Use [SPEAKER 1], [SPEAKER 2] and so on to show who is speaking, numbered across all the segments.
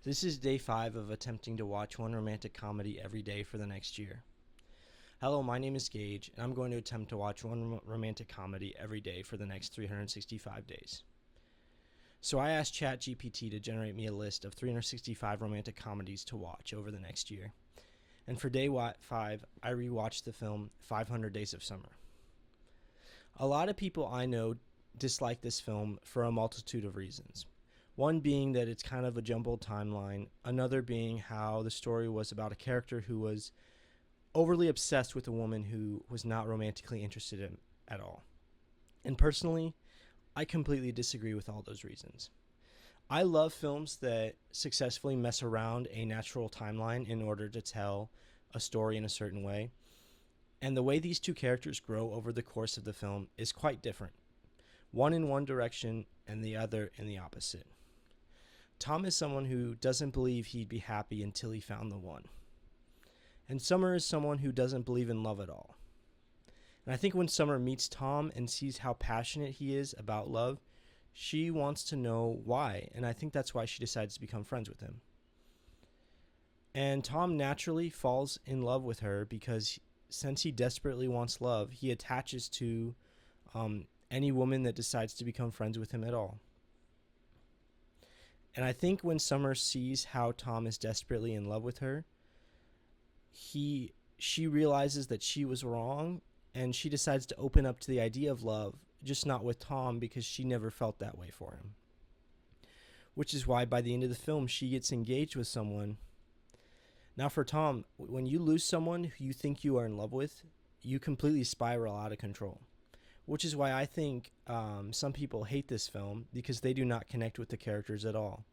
[SPEAKER 1] This is day 5 of attempting to watch one romantic comedy every day for the next year. Hello, my name is Gage, and I'm going to attempt to watch one romantic comedy every day for the next 365 days. So I asked ChatGPT to generate me a list of 365 romantic comedies to watch over the next year. And for day 5, I rewatched the film 500 Days of Summer. A lot of people I know dislike this film for a multitude of reasons. One being that it's kind of a jumbled timeline, another being how the story was about a character who was overly obsessed with a woman who was not romantically interested in at all. And personally, I completely disagree with all those reasons. I love films that successfully mess around a natural timeline in order to tell a story in a certain way. And the way these two characters grow over the course of the film is quite different. One in one direction and the other in the opposite. Tom is someone who doesn't believe he'd be happy until he found the one. And Summer is someone who doesn't believe in love at all. And I think when Summer meets Tom and sees how passionate he is about love, she wants to know why. And I think that's why she decides to become friends with him. And Tom naturally falls in love with her because since he desperately wants love, he attaches to any woman that decides to become friends with him at all. And I think when Summer sees how Tom is desperately in love with her, she realizes that she was wrong, and she decides to open up to the idea of love, just not with Tom because she never felt that way for him. Which is why by the end of the film, she gets engaged with someone. Now for Tom, when you lose someone who you think you are in love with, you completely spiral out of control. Which is why I think some people hate this film because they do not connect with the characters at all.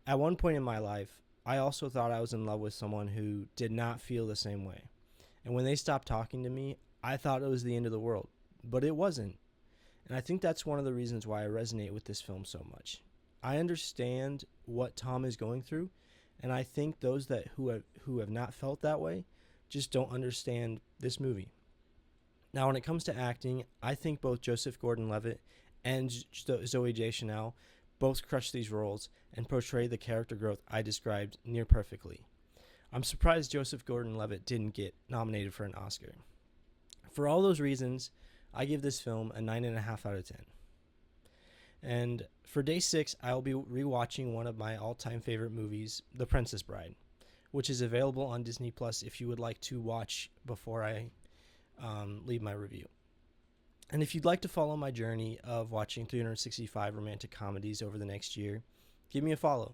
[SPEAKER 1] At one point in my life, I also thought I was in love with someone who did not feel the same way. And when they stopped talking to me, I thought it was the end of the world. But it wasn't. And I think that's one of the reasons why I resonate with this film so much. I understand what Tom is going through, and I think those who have not felt that way just don't understand this movie. Now, when it comes to acting, I think both Joseph Gordon-Levitt and Zooey Deschanel both crush these roles and portray the character growth I described near perfectly. I'm surprised Joseph Gordon-Levitt didn't get nominated for an Oscar. For all those reasons, I give this film a 9.5 out of 10. And for day 6, I'll be rewatching one of my all-time favorite movies, The Princess Bride, which is available on Disney Plus if you would like to watch before I leave my review. And if you'd like to follow my journey of watching 365 romantic comedies over the next year, give me a follow.